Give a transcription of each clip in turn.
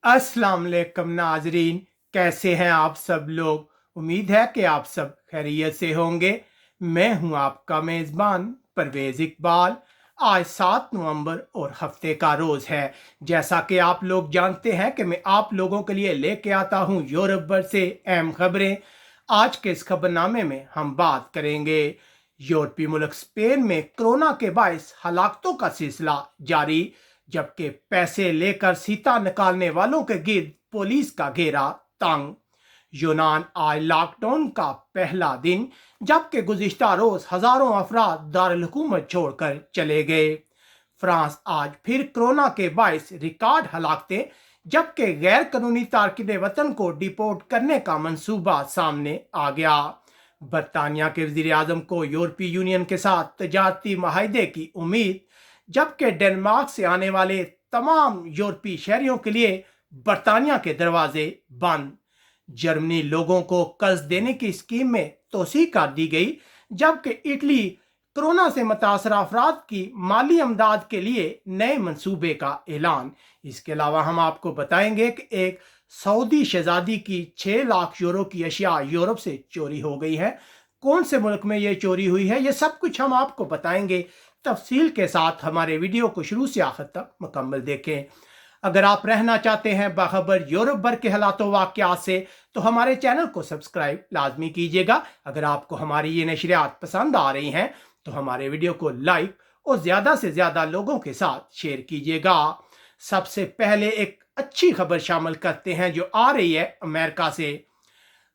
अस्सलाम वालेकुम नाजरीन, कैसे हैं आप सब लोग। उम्मीद है कि आप सब खैरियत से होंगे। मैं हूं आपका मेज़बान परवेज़ इकबाल। आज 7 नवंबर और हफ्ते का रोज़ है। जैसा कि आप लोग जानते हैं कि मैं आप लोगों के लिए लेके आता हूं यूरोप भर से अहम खबरें। आज के इस खबरनामे में हम बात करेंगे यूरोपीय मुल्क स्पेन में कोरोना के बायस हलाकतों का सिलसिला जारी, जबकि पैसे लेकर सीता निकालने वालों के गिर्द पुलिस का घेरा तंग। यूनान आज लॉकडाउन का पहला दिन, जबकि गुज़िश्ता रोज हजारों अफराद दारुल हुकूमत छोड़कर चले गए। फ्रांस आज फिर कोरोना के बायस रिकॉर्ड हलाकतें, जबकि गैर कानूनी तारकिन वतन को डिपोर्ट करने का मंसूबा सामने आ गया। बरतानिया के वजीर आजम को यूरोपीय यूनियन के साथ तजारती माहिदे की उम्मीद, जबकि डेनमार्क से आने वाले तमाम यूरोपीय शहरियों के लिए बरतानिया के दरवाजे बंद। जर्मनी लोगों को कर्ज देने की स्कीम में तोसी कर दी गई, जबकि इटली कोरोना से मुतासर अफराद की माली अमदाद के लिए नए मंसूबे का ऐलान। इसके अलावा हम आपको बताएंगे कि एक सऊदी शहजादी की 6 लाख यूरो की अशिया यूरोप से चोरी हो गई है। कौन से मुल्क में ये चोरी हुई है, ये सब कुछ हम आपको बताएंगे तफसील के साथ। हमारे वीडियो को शुरू से आखिर तक मुकम्मल देखें। अगर आप रहना चाहते हैं बाखबर यूरोप भर के हालातों वाक़यात से, तो हमारे चैनल को सब्सक्राइब लाजमी कीजिएगा। अगर आपको हमारी ये नशरियात पसंद आ रही हैं तो हमारे वीडियो को लाइक और ज़्यादा से ज़्यादा लोगों के साथ शेयर कीजिएगा। सबसे पहले एक अच्छी खबर शामिल करते हैं जो आ रही है अमेरिका से।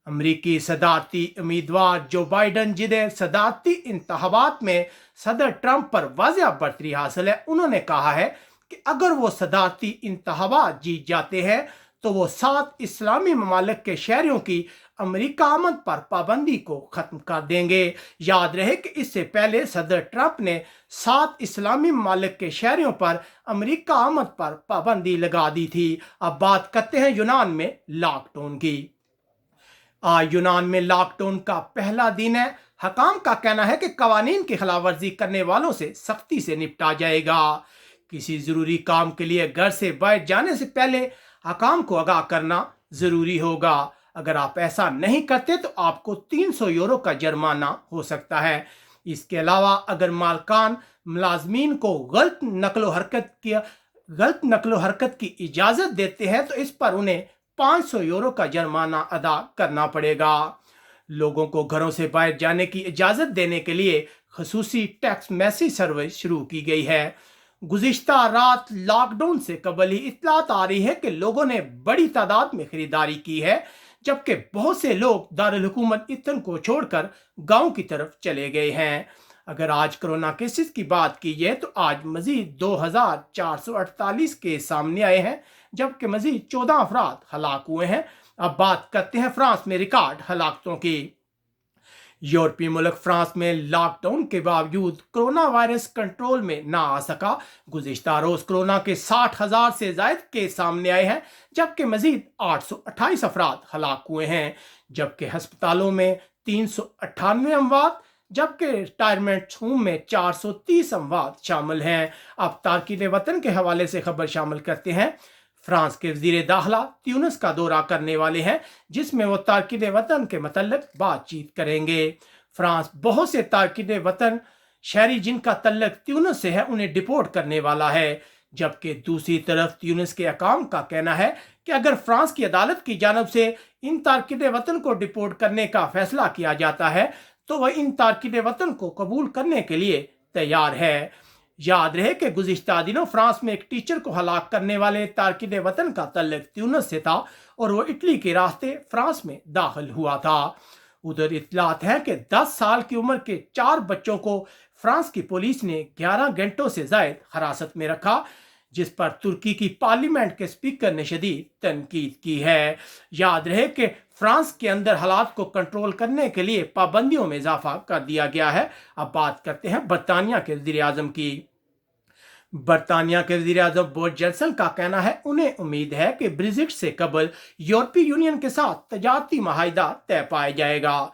अमरीकी सदारती उम्मीदवार जो बाइडन, जिन्हें सदारती इंतखाबात में सदर ट्रंप पर वाज़ेह बढ़तरी हासिल है, उन्होंने कहा है कि अगर वो सदारती इंतखाबात जीत जाते हैं तो वो 7 इस्लामी ममालिक के शहरियों की अमरीका आमद पर पाबंदी को ख़त्म कर देंगे। याद रहे कि इससे पहले सदर ट्रंप ने 7 इस्लामी ममालिक के शहरियों पर अमरीका आमद पर पाबंदी लगा दी थी। अब बात करते हैं यूनान में लॉकडाउन की। आज यूनान में लॉकडाउन का पहला दिन है। हकाम का कहना है कि कवानीन की खिलाफ वर्जी करने वालों से सख्ती से निपटा जाएगा। किसी ज़रूरी काम के लिए घर से बाहर जाने से पहले हकाम को आगाह करना ज़रूरी होगा। अगर आप ऐसा नहीं करते तो आपको 300 यूरो का जुर्माना हो सकता है। इसके अलावा अगर मालकान मुलाजमीन को गलत नकलो हरकत की इजाज़त देते हैं तो इस पर उन्हें 500 यूरो का जुर्माना अदा करना पड़ेगा। लोगों को घरों से बाहर जाने की इजाज़त देने के लिए खसूसी टेक्स्ट मैसेज सर्विस शुरू की गई है। गुज़िश्ता रात लॉकडाउन से कबल ही इत्तलात आ रही है कि लोगों ने बड़ी तादाद में खरीदारी की है, जबकि बहुत से लोग दारुल हुकूमत इतन को छोड़कर गांव की तरफ चले गए हैं। अगर आज कोरोना केसेस की बात की जाए तो आज मजीद 2448 केस सामने आए हैं, जबकि मजीद 14 अफराद हलाक हुए हैं। अब बात करते हैं फ्रांस में रिकॉर्ड हलाकतों की। यूरोपीय मुल्क फ्रांस में लॉकडाउन के बावजूद कोरोना वायरस कंट्रोल में ना आ सका। गुज़िश्ता रोज कोरोना के 60,000 से ज़ायद केस सामने आए हैं, जबकि मजीद 828 अफराद हलाक हुए हैं। जबकि हस्पतालों में 398 अमवात, जबकि रिटायरमेंट होम में 430 अमवात शामिल हैं। अब तारकीन वतन के हवाले से खबर शामिल करते हैं। फ्रांस के वजीर दाखिला ट्यूनिस का दौरा करने वाले हैं, जिसमें वो तारकीन वतन के मतलब बातचीत करेंगे। फ्रांस बहुत से तारकीन वतन शहरी जिनका तल्लक ट्यूनिस से है उन्हें डिपोर्ट करने वाला है। जबकि दूसरी तरफ ट्यूनिस के हकाम का कहना है कि अगर फ्रांस की अदालत की जानब से इन तारकीन वतन को डिपोर्ट करने का फैसला किया जाता है तो वह इन तारकीन वतन को कबूल करने के लिए तैयार है। याद रहे कि गुज़िश्ता दिनों फ्रांस में एक टीचर को हलाक करने वाले तारकीन वतन का तल्लक ट्यूनिस से था और वो इटली के रास्ते फ्रांस में दाखिल हुआ था। उधर इत्तलात है कि 10 साल की उम्र के 4 बच्चों को फ्रांस की पुलिस ने 11 घंटों से ज़ायद हिरासत में रखा, जिस पर तुर्की की पार्लियामेंट के स्पीकर ने शदीद तनकीद की है। याद रहे कि फ्रांस के अंदर हालात को कंट्रोल करने के लिए पाबंदियों में इजाफा कर दिया गया है। अब बात करते हैं बरतानिया के वज़ीर आज़म की। बरतानिया के वज़ीर आज़म बोरिस जॉनसन का कहना है उन्हें उम्मीद है कि ब्रेक्जिट से कबल यूरोपीय यूनियन के साथ तजारती माहिदा तय पाया जाएगा,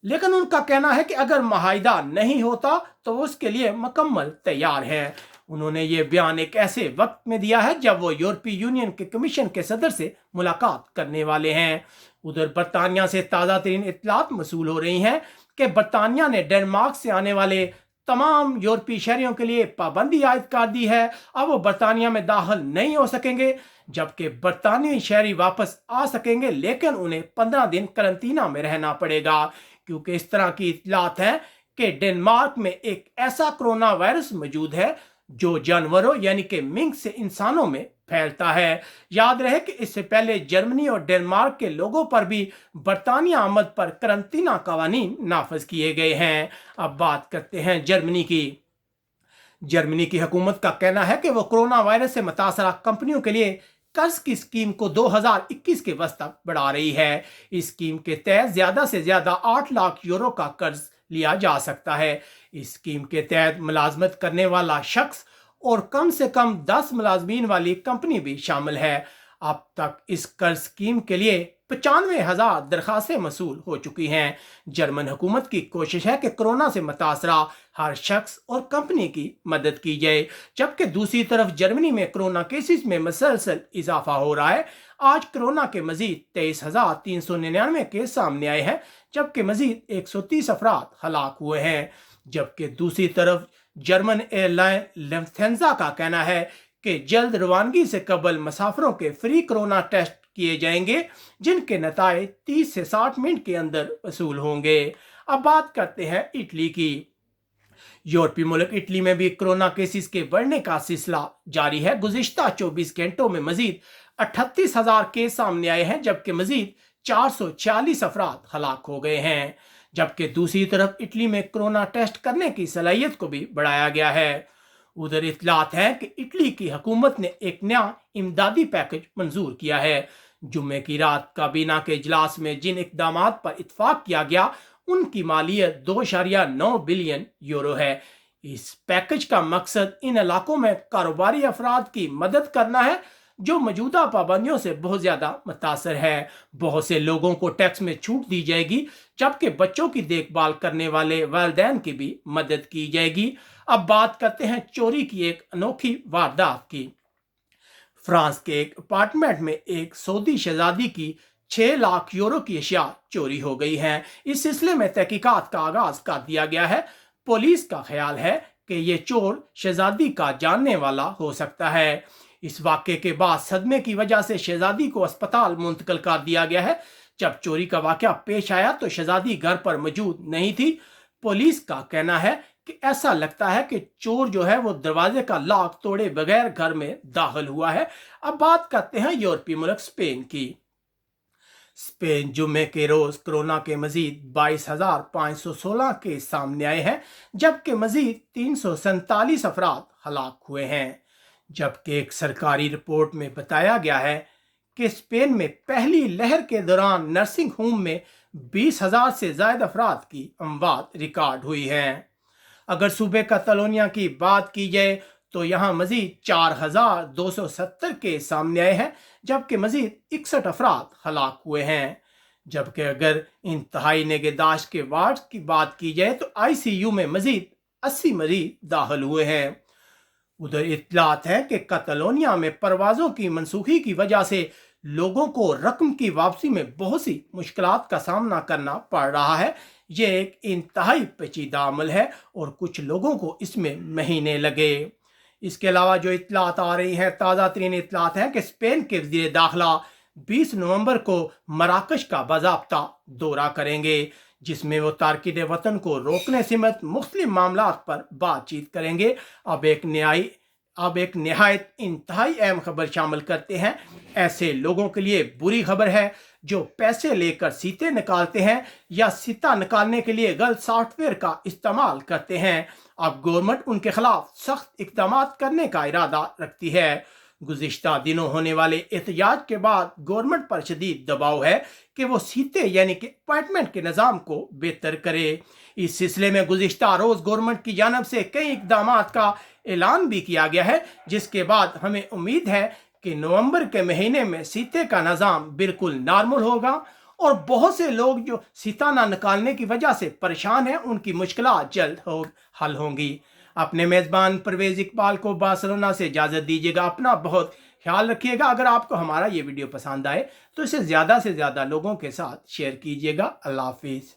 लेकिन उनका कहना है कि अगर माहिदा नहीं होता तो उसके लिए मुकम्मल तैयार है। उन्होंने ये बयान एक ऐसे वक्त में दिया है जब वो यूरोपीय यूनियन के कमीशन के सदर से मुलाकात करने वाले हैं। उधर बरतानिया से ताज़ा तरीन इत्तलात मसूल हो रही हैं कि बरतानिया ने डेनमार्क से आने वाले तमाम यूरोपीय शहरियों के लिए पाबंदी आयद कर दी है। अब वो बरतानिया में दाखिल नहीं हो सकेंगे, जबकि बरतानियाई शहरी वापस आ सकेंगे, लेकिन उन्हें 15 दिन करंतना में रहना पड़ेगा, क्योंकि इस तरह की इत्तलात हैं कि डेनमार्क में एक ऐसा कोरोना वायरस मौजूद है जो जानवरों यानी कि मिंक से इंसानों में फैलता है। याद रहे कि इससे पहले जर्मनी और डेनमार्क के लोगों पर भी बरतानिया आमद पर करंतना कवानीन नाफज किए गए हैं। अब बात करते हैं जर्मनी की। जर्मनी की हुकूमत का कहना है कि वो कोरोना वायरस से मुतासरा कंपनियों के लिए कर्ज की स्कीम को 2021 के वर्ष तक बढ़ा रही है। इस स्कीम के तहत ज्यादा से ज्यादा 8 लाख यूरो का कर्ज लिया जा सकता है। इस स्कीम के तहत मुलाजमत करने वाला शख्स और कम से कम 10 मुलाजमीन वाली कंपनी भी शामिल है। अब तक इस कर्ज स्कीम के लिए 95,000 दरखास्तें मसूल हो चुकी हैं। जर्मन हुकूमत की कोशिश है कि कोरोना से मुतासरा हर शख्स और कंपनी की मदद की जाए, जबकि दूसरी तरफ जर्मनी में कोरोना केसेस में मुसलसल इजाफा हो रहा है। आज कोरोना के मजीद 23,399 केस सामने आए हैं, जबकि मजीद 130 अफराद हलाक हुए हैं। जबकि दूसरी तरफ जर्मन एयरलाइन लुफ्थांसा का कहना है कि जल्द रवानगी से कबल मुसाफिरों के फ्री कोरोना टेस्ट किए जाएंगे, जिनके नताए 30 से 60 मिनट के अंदर वसूल होंगे। अब बात करते हैं इटली की। यूरोपीय मुल्क इटली में भी कोरोना केसेस के बढ़ने का सिलसिला जारी है। गुज़िश्ता 24 घंटों में मजीद 38,000 केस सामने आए हैं, जबकि मजीद 446 अफराद हलाक हो गए हैं। जबकि दूसरी तरफ इटली में कोरोना टेस्ट करने की सलाहियत को भी बढ़ाया गया है। उधर इत्तलात है कि इटली की हुकूमत ने एक नया इमदादी पैकेज मंजूर किया है। जुम्मे की रात काबीना के इजलास में जिन इकदामात पर इत्तफाक किया गया उनकी मालियत 2.9 बिलियन यूरो है। इस पैकेज का मकसद इन इलाकों में कारोबारी अफराद की मदद करना है जो मौजूदा पाबंदियों से बहुत ज्यादा मुतासर है। बहुत से लोगों को टैक्स में छूट दी जाएगी, जबकि बच्चों की देखभाल करने वाले वालिदैन की भी मदद की जाएगी। अब बात करते हैं चोरी की एक अनोखी वारदात की। फ्रांस के एक अपार्टमेंट में एक सऊदी शहजादी की 6 लाख यूरो की अशिया चोरी हो गई हैं। इस सिलसिले में तहकीकात का आगाज कर दिया गया है। पुलिस का ख्याल है कि ये चोर शहजादी का जानने वाला हो सकता है। इस वाक़े के बाद सदमे की वजह से शहजादी को अस्पताल मुंतकिल कर दिया गया है। जब चोरी का वाक़या पेश आया तो शहजादी घर पर मौजूद नहीं थी। पुलिस का कहना है कि ऐसा लगता है कि चोर जो है वो दरवाजे का लॉक तोड़े बगैर घर में दाखिल हुआ है। अब बात करते हैं यूरोपीय मुल्क स्पेन की। स्पेन जुम्मे के रोज कोरोना के मजीद 22,516 केस सामने आए हैं, जबकि मजीद 347 अफराद हलाक हुए हैं। जबकि एक सरकारी रिपोर्ट में बताया गया है कि स्पेन में पहली लहर के दौरान नर्सिंग होम में 20,000 से ज्यादा अफराद की अमवात रिकॉर्ड हुई हैं। अगर सूबे कातालोनिया की बात की जाए तो यहाँ मजीद 4,270 केस सामने आए हैं, जबकि मजीद 61 अफराद हलाक हुए हैं। जबकि अगर इंतहाई निगहदाश्त के वार्ड की बात की जाए तो ICU में मजीद 80 मरीज दाखिल हुए हैं। उधर इत्तलात है कि कातालोनिया में परवाजों की मनसूखी की वजह से लोगों को रकम की वापसी में बहुत सी मुश्किलात का सामना करना पड़ रहा है। ये एक इंतहाई पेचीदा अमल है और कुछ लोगों को इसमें महीने लगे। इसके अलावा जो इत्तलात आ रही हैं, ताज़ा तरीन इत्तलात हैं कि स्पेन के वज़ीर दाखिला 20 नवंबर को मराकश का बाज़ाब्ता दौरा करेंगे, जिसमें वो तारकीन वतन को रोकने समेत मुख्तलिफ मामलात पर बातचीत करेंगे। अब एक नहायत इंतहाई अहम खबर शामिल करते हैं। ऐसे लोगों के लिए बुरी खबर है जो पैसे लेकर सीते निकालते हैं या सीता निकालने के लिए गलत सॉफ्टवेयर का इस्तेमाल करते हैं। अब गवर्नमेंट उनके खिलाफ सख्त इकदाम करने का इरादा रखती है। गुज़िश्ता दिनों होने वाले एहतजाज के बाद गवर्नमेंट पर शदीद दबाव है कि वो सीते यानी कि अपॉइंटमेंट के निज़ाम को बेहतर करे। इस सिलसिले में गुज़िश्ता रोज़ गवर्नमेंट की जानब से कई इकदाम का ऐलान भी किया गया है, जिसके बाद हमें उम्मीद है कि नवंबर के महीने में सीते का निज़ाम बिल्कुल नॉर्मल होगा और बहुत से लोग जो सीता ना निकालने की वजह से परेशान हैं उनकी मुश्किलात जल्द हल होंगी। اپنے میزبان پرویز اقبال کو بارسلونا سے اجازت دیجیے گا. اپنا بہت خیال رکھیے گا. اگر آپ کو ہمارا یہ ویڈیو پسند آئے تو اسے زیادہ سے زیادہ لوگوں کے ساتھ شیئر کیجیے گا. اللہ حافظ.